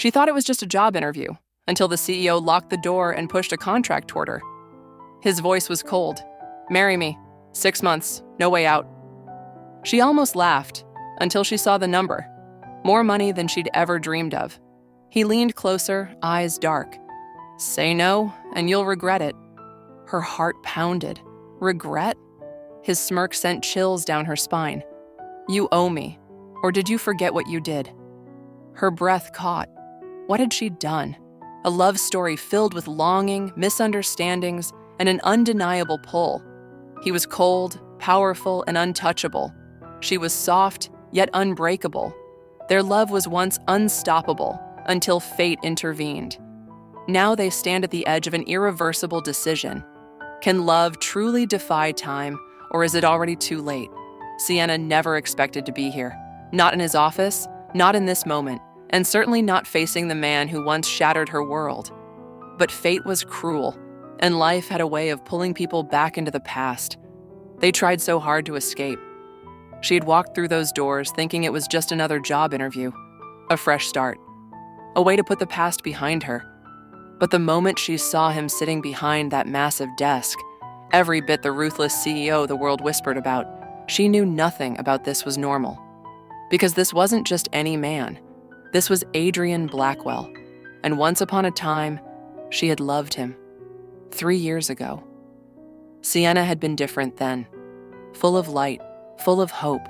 She thought it was just a job interview, until the CEO locked the door and pushed a contract toward her. His voice was cold. "Marry me. 6 months. No way out." She almost laughed, until she saw the number. More money than she'd ever dreamed of. He leaned closer, eyes dark. "Say no, and you'll regret it." Her heart pounded. Regret? His smirk sent chills down her spine. "You owe me. Or did you forget what you did?" Her breath caught. What had she done? A love story filled with longing, misunderstandings, and an undeniable pull. He was cold, powerful, and untouchable. She was soft, yet unbreakable. Their love was once unstoppable, until fate intervened. Now they stand at the edge of an irreversible decision. Can love truly defy time, or is it already too late? Sienna never expected to be here. Not in his office, not in this moment, and certainly not facing the man who once shattered her world. But fate was cruel, and life had a way of pulling people back into the past. They tried so hard to escape. She had walked through those doors thinking it was just another job interview, a fresh start, a way to put the past behind her. But the moment she saw him sitting behind that massive desk, every bit the ruthless CEO the world whispered about, she knew nothing about this was normal. Because this wasn't just any man. This was Adrian Blackwell, and once upon a time, she had loved him. 3 years ago. Sienna had been different then, full of light, full of hope.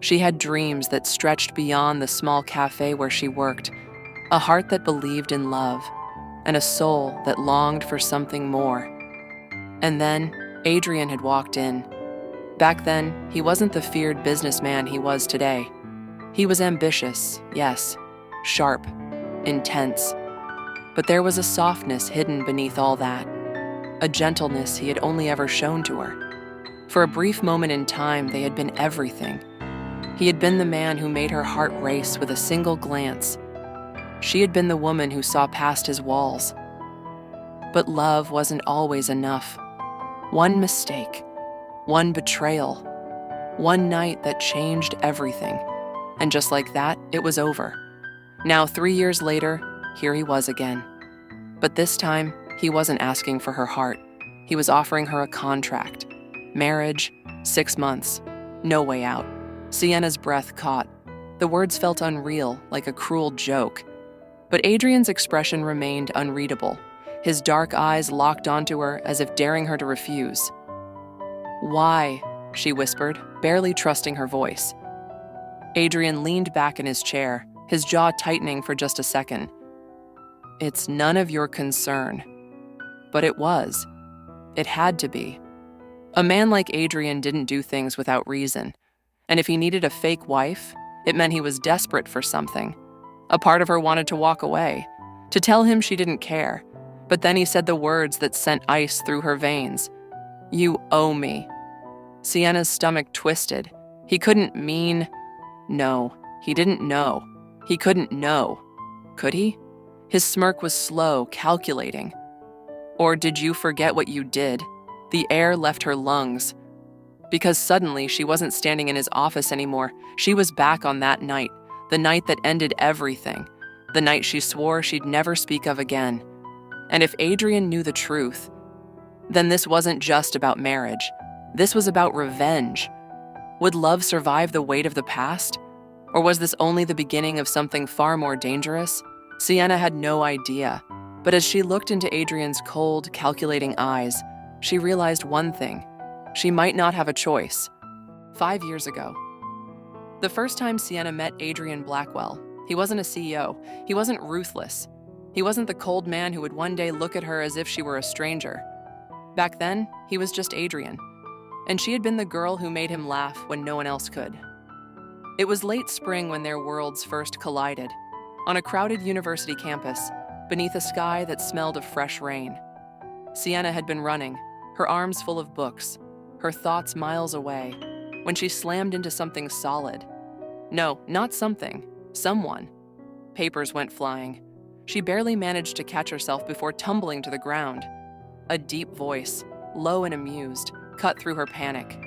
She had dreams that stretched beyond the small cafe where she worked, a heart that believed in love, and a soul that longed for something more. And then, Adrian had walked in. Back then, he wasn't the feared businessman he was today. He was ambitious, yes, sharp, intense. But there was a softness hidden beneath all that, a gentleness he had only ever shown to her. For a brief moment in time, they had been everything. He had been the man who made her heart race with a single glance. She had been the woman who saw past his walls. But love wasn't always enough. One mistake, one betrayal, one night that changed everything. And just like that, it was over. Now, 3 years later, here he was again. But this time, he wasn't asking for her heart. He was offering her a contract. Marriage, 6 months, no way out. Sienna's breath caught. The words felt unreal, like a cruel joke. But Adrian's expression remained unreadable. His dark eyes locked onto her as if daring her to refuse. "Why?" she whispered, barely trusting her voice. Adrian leaned back in his chair, his jaw tightening for just a second. "It's none of your concern." But it was. It had to be. A man like Adrian didn't do things without reason. And if he needed a fake wife, it meant he was desperate for something. A part of her wanted to walk away, to tell him she didn't care. But then he said the words that sent ice through her veins. "You owe me." Sienna's stomach twisted. He couldn't mean... No, he didn't know. He couldn't know. Could he? His smirk was slow, calculating. Or did you forget what you did? The air left her lungs. Because suddenly she wasn't standing in his office anymore. She was back on that night, the night that ended everything, the night she swore she'd never speak of again. And if Adrian knew the truth, then this wasn't just about marriage. This was about revenge. Would love survive the weight of the past? Or was this only the beginning of something far more dangerous? Sienna had no idea. But as she looked into Adrian's cold, calculating eyes, she realized one thing. She might not have a choice. 5 years ago. The first time Sienna met Adrian Blackwell, he wasn't a CEO. He wasn't ruthless. He wasn't the cold man who would one day look at her as if she were a stranger. Back then, he was just Adrian. And she had been the girl who made him laugh when no one else could. It was late spring when their worlds first collided, on a crowded university campus, beneath a sky that smelled of fresh rain. Sienna had been running, her arms full of books, her thoughts miles away, when she slammed into something solid. No, not something, someone. Papers went flying. She barely managed to catch herself before tumbling to the ground. A deep voice, low and amused, cut through her panic.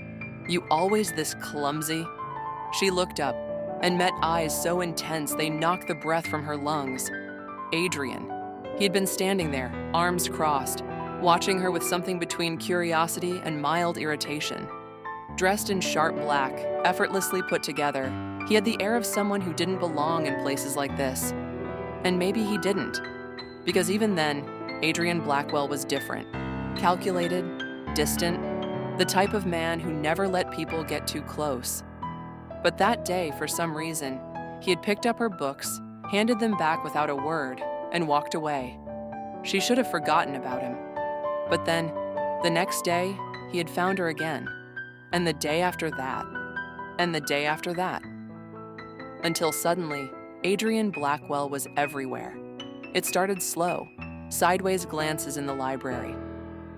"You always this clumsy?" She looked up. and met eyes so intense they knocked the breath from her lungs. Adrian. He had been standing there, arms crossed, watching her with something between curiosity and mild irritation. Dressed in sharp black, effortlessly put together, he had the air of someone who didn't belong in places like this. And maybe he didn't, because even then, Adrian Blackwell was different. Calculated, distant, the type of man who never let people get too close. But that day, for some reason, he had picked up her books, handed them back without a word, and walked away. She should have forgotten about him. But then, the next day, he had found her again. And the day after that. And the day after that. Until suddenly, Adrian Blackwell was everywhere. It started slow, sideways glances in the library,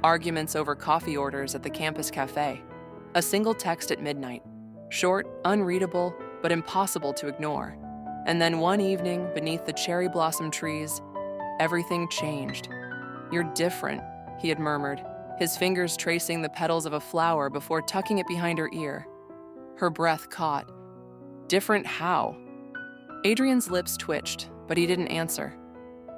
arguments over coffee orders at the campus cafe, a single text at midnight, short, unreadable, but impossible to ignore. And then one evening, beneath the cherry blossom trees, everything changed. "You're different," he had murmured, his fingers tracing the petals of a flower before tucking it behind her ear. Her breath caught. Different how? Adrian's lips twitched, but he didn't answer.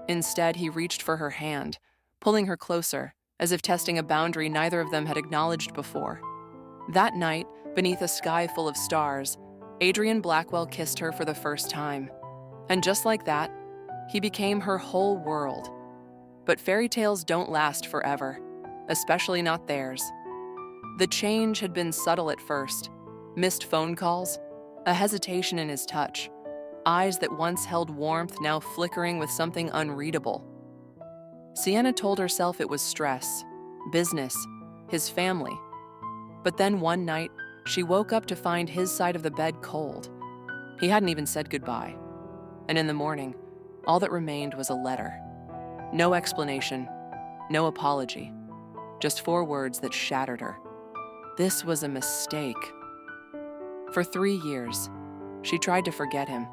Instead, he reached for her hand, pulling her closer, as if testing a boundary neither of them had acknowledged before. That night, beneath a sky full of stars, Adrian Blackwell kissed her for the first time. And just like that, he became her whole world. But fairy tales don't last forever, especially not theirs. The change had been subtle at first. Missed phone calls, a hesitation in his touch, eyes that once held warmth now flickering with something unreadable. Sienna told herself it was stress, business, his family. But then one night, she woke up to find his side of the bed cold. He hadn't even said goodbye. And in the morning, all that remained was a letter. No explanation, no apology, just 4 words that shattered her. This was a mistake. For 3 years, she tried to forget him.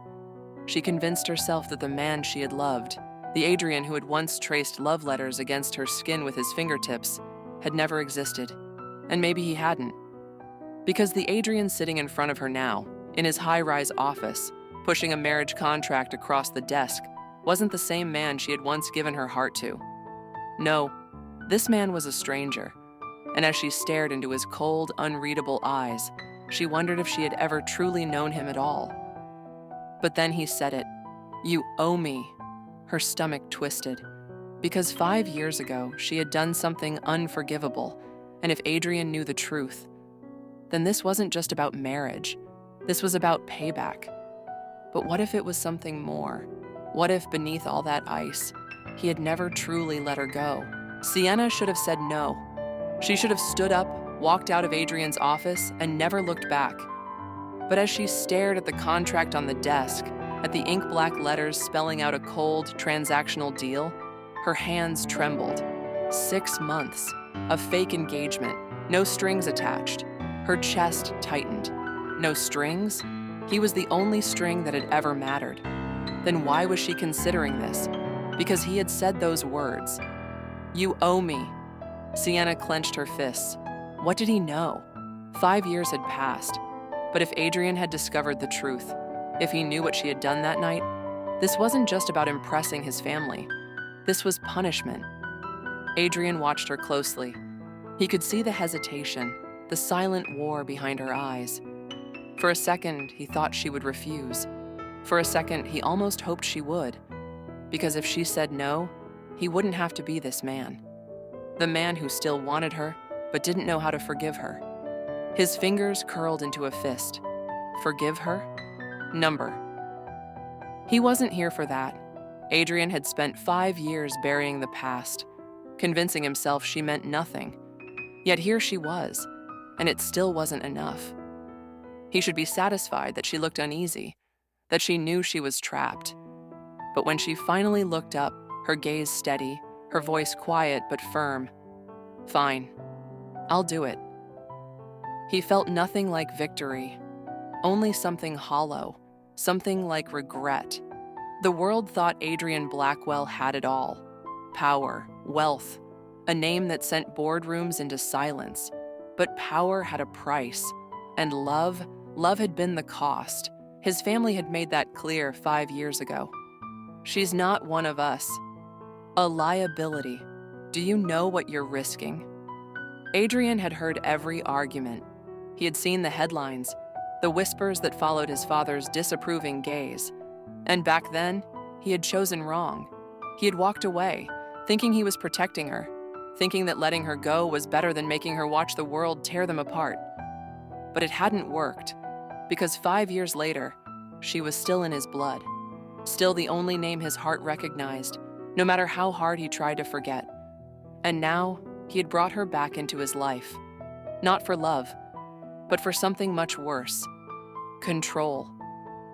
She convinced herself that the man she had loved, the Adrian who had once traced love letters against her skin with his fingertips, had never existed. And maybe he hadn't. Because the Adrian sitting in front of her now, in his high-rise office, pushing a marriage contract across the desk, wasn't the same man she had once given her heart to. No, this man was a stranger. And as she stared into his cold, unreadable eyes, she wondered if she had ever truly known him at all. But then he said it. "You owe me." Her stomach twisted. Because 5 years ago, she had done something unforgivable, and if Adrian knew the truth, then this wasn't just about marriage. This was about payback. But what if it was something more? What if beneath all that ice, he had never truly let her go? Sienna should have said no. She should have stood up, walked out of Adrian's office, and never looked back. But as she stared at the contract on the desk, at the ink-black letters spelling out a cold, transactional deal, her hands trembled. 6 months, a fake engagement, no strings attached. Her chest tightened. No strings? He was the only string that had ever mattered. Then why was she considering this? Because he had said those words. "You owe me." Sienna clenched her fists. What did he know? 5 years had passed. But if Adrian had discovered the truth, if he knew what she had done that night, this wasn't just about impressing his family. This was punishment. Adrian watched her closely. He could see the hesitation, the silent war behind her eyes. For a second, he thought she would refuse. For a second, he almost hoped she would. Because if she said no, he wouldn't have to be this man. The man who still wanted her, but didn't know how to forgive her. His fingers curled into a fist. Forgive her? Number. He wasn't here for that. Adrian had spent 5 years burying the past, convincing himself she meant nothing. Yet here she was, and it still wasn't enough. He should be satisfied that she looked uneasy, that she knew she was trapped. But when she finally looked up, her gaze steady, her voice quiet but firm. "Fine. I'll do it." He felt nothing like victory, only something hollow, something like regret. The world thought Adrian Blackwell had it all. Power, wealth, a name that sent boardrooms into silence. But power had a price, and love had been the cost. His family had made that clear 5 years ago. She's not one of us. A liability. Do you know what you're risking? Adrian had heard every argument. He had seen the headlines, the whispers that followed his father's disapproving gaze. And back then, he had chosen wrong. He had walked away, thinking he was protecting her, thinking that letting her go was better than making her watch the world tear them apart. But it hadn't worked, because 5 years later, she was still in his blood, still the only name his heart recognized, no matter how hard he tried to forget. And now, he had brought her back into his life, not for love, but for something much worse: control.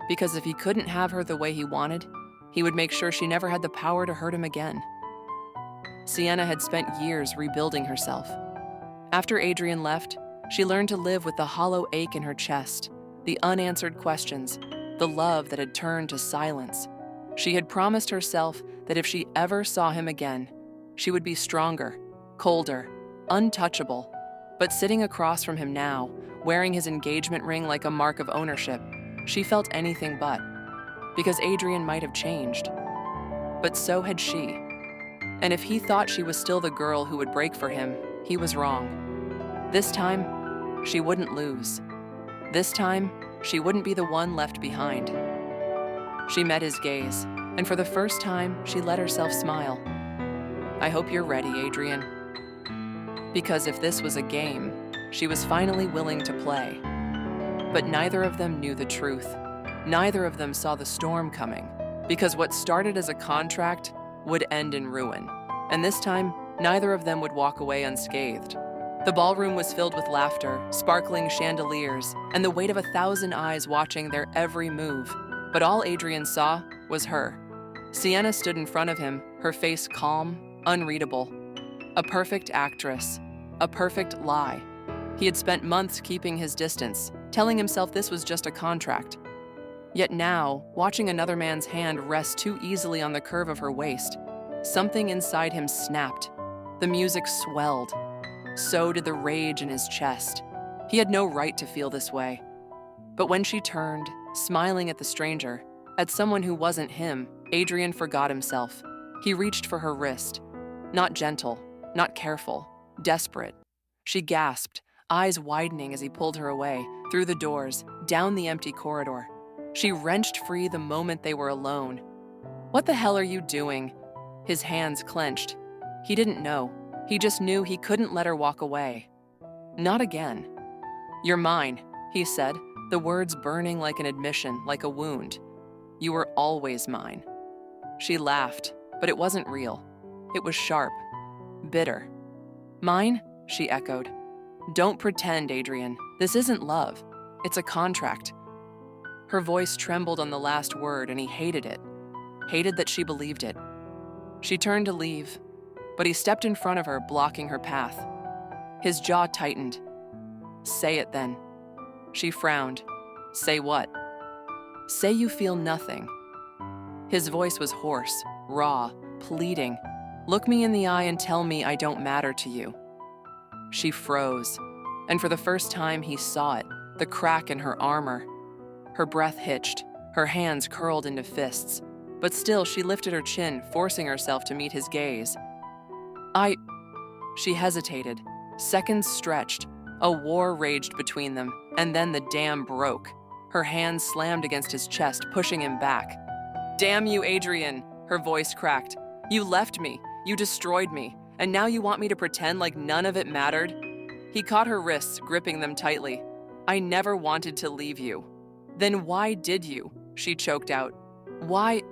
Because if he couldn't have her the way he wanted, he would make sure she never had the power to hurt him again. Sienna had spent years rebuilding herself. After Adrian left, she learned to live with the hollow ache in her chest, the unanswered questions, the love that had turned to silence. She had promised herself that if she ever saw him again, she would be stronger, colder, untouchable. But sitting across from him now, wearing his engagement ring like a mark of ownership, she felt anything but. Because Adrian might have changed. But so had she. And if he thought she was still the girl who would break for him, he was wrong. This time, she wouldn't lose. This time, she wouldn't be the one left behind. She met his gaze, and for the first time, she let herself smile. I hope you're ready, Adrian. Because if this was a game, she was finally willing to play. But neither of them knew the truth. Neither of them saw the storm coming, because what started as a contract would end in ruin. And this time, neither of them would walk away unscathed. The ballroom was filled with laughter, sparkling chandeliers, and the weight of 1,000 eyes watching their every move. But all Adrian saw was her. Sienna stood in front of him, her face calm, unreadable. A perfect actress, a perfect lie. He had spent months keeping his distance, telling himself this was just a contract. Yet now, watching another man's hand rest too easily on the curve of her waist, something inside him snapped. The music swelled. So did the rage in his chest. He had no right to feel this way. But when she turned, smiling at the stranger, at someone who wasn't him, Adrian forgot himself. He reached for her wrist. Not gentle, not careful, desperate. She gasped, eyes widening as he pulled her away, through the doors, down the empty corridor. She wrenched free the moment they were alone. What the hell are you doing? His hands clenched. He didn't know. He just knew he couldn't let her walk away. Not again. You're mine, he said, the words burning like an admission, like a wound. You were always mine. She laughed, but it wasn't real. It was sharp, bitter. Mine? She echoed. Don't pretend, Adrian. This isn't love. It's a contract. Her voice trembled on the last word, and he hated it. Hated that she believed it. She turned to leave, but he stepped in front of her, blocking her path. His jaw tightened. Say it then. She frowned. Say what? Say you feel nothing. His voice was hoarse, raw, pleading. Look me in the eye and tell me I don't matter to you. She froze, and for the first time he saw it, the crack in her armor. Her breath hitched, her hands curled into fists, but still she lifted her chin, forcing herself to meet his gaze. She hesitated. Seconds stretched. A war raged between them, and then the dam broke. Her hands slammed against his chest, pushing him back. Damn you, Adrian, her voice cracked. You left me, you destroyed me, and now you want me to pretend like none of it mattered? He caught her wrists, gripping them tightly. I never wanted to leave you. Then why did you? She choked out. Why?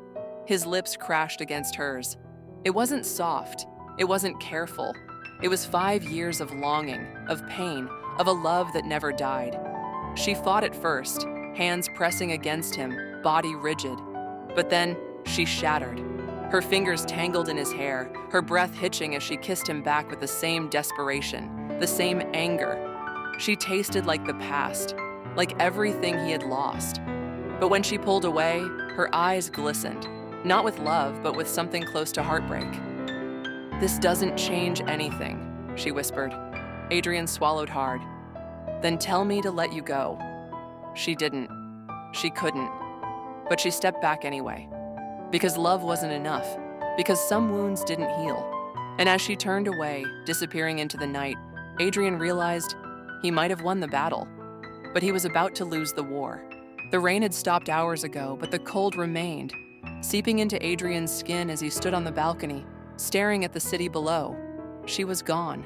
His lips crashed against hers. It wasn't soft. It wasn't careful. It was 5 years of longing, of pain, of a love that never died. She fought at first, hands pressing against him, body rigid. But then, she shattered. Her fingers tangled in his hair, her breath hitching as she kissed him back with the same desperation, the same anger. She tasted like the past, like everything he had lost. But when she pulled away, her eyes glistened, not with love, but with something close to heartbreak. This doesn't change anything, she whispered. Adrian swallowed hard. Then tell me to let you go. She didn't. She couldn't. But she stepped back anyway. Because love wasn't enough. Because some wounds didn't heal. And as she turned away, disappearing into the night, Adrian realized he might have won the battle. But he was about to lose the war. The rain had stopped hours ago, but the cold remained, seeping into Adrian's skin as he stood on the balcony, staring at the city below. She was gone.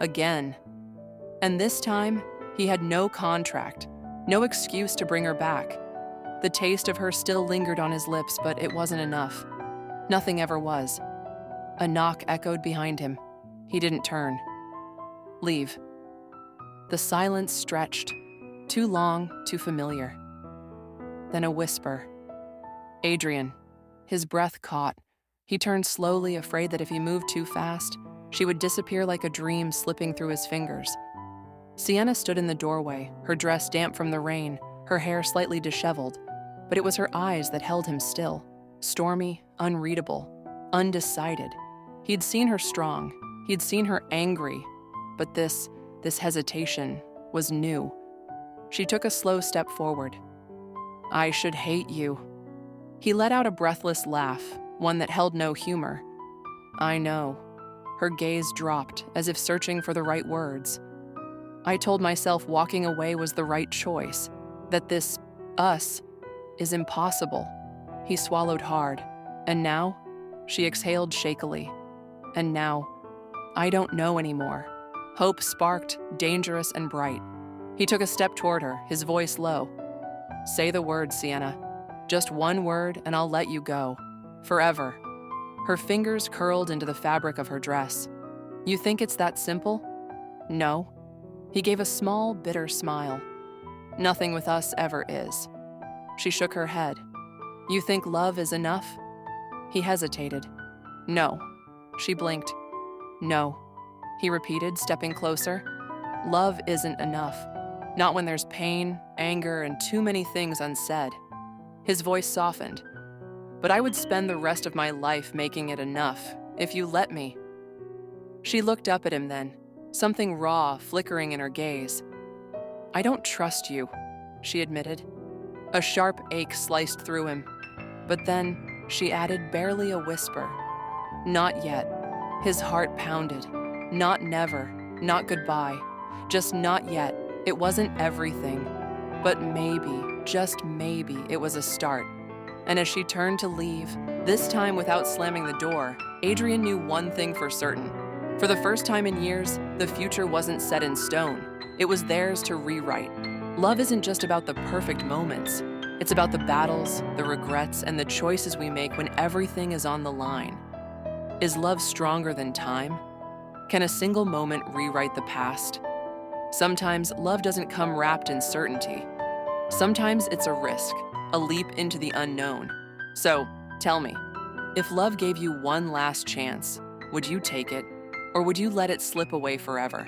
Again. And this time, he had no contract, no excuse to bring her back. The taste of her still lingered on his lips, but it wasn't enough. Nothing ever was. A knock echoed behind him. He didn't turn. Leave. The silence stretched. Too long, too familiar. Then a whisper. Adrian. His breath caught. He turned slowly, afraid that if he moved too fast, she would disappear like a dream slipping through his fingers. Sienna stood in the doorway, her dress damp from the rain, her hair slightly disheveled, but it was her eyes that held him still, stormy, unreadable, undecided. He'd seen her strong, he'd seen her angry, but this hesitation was new. She took a slow step forward. I should hate you. He let out a breathless laugh, one that held no humor. I know. Her gaze dropped, as if searching for the right words. I told myself walking away was the right choice, that this us is impossible. He swallowed hard. And now? She exhaled shakily. And now? I don't know anymore. Hope sparked, dangerous and bright. He took a step toward her, his voice low. Say the word, Sienna. Just one word and I'll let you go. Forever. Her fingers curled into the fabric of her dress. You think it's that simple? No. He gave a small, bitter smile. Nothing with us ever is. She shook her head. You think love is enough? He hesitated. No. She blinked. No. He repeated, stepping closer. Love isn't enough. Not when there's pain, anger, and too many things unsaid. His voice softened. But I would spend the rest of my life making it enough, if you let me. She looked up at him then, something raw flickering in her gaze. I don't trust you, she admitted. A sharp ache sliced through him. But then, she added barely a whisper. Not yet. His heart pounded. Not never, not goodbye. Just not yet. It wasn't everything. But maybe, just maybe, it was a start. And as she turned to leave, this time without slamming the door, Adrian knew one thing for certain. For the first time in years, the future wasn't set in stone. It was theirs to rewrite. Love isn't just about the perfect moments. It's about the battles, the regrets, and the choices we make when everything is on the line. Is love stronger than time? Can a single moment rewrite the past? Sometimes love doesn't come wrapped in certainty. Sometimes it's a risk, a leap into the unknown. So, tell me, if love gave you one last chance, would you take it, or would you let it slip away forever?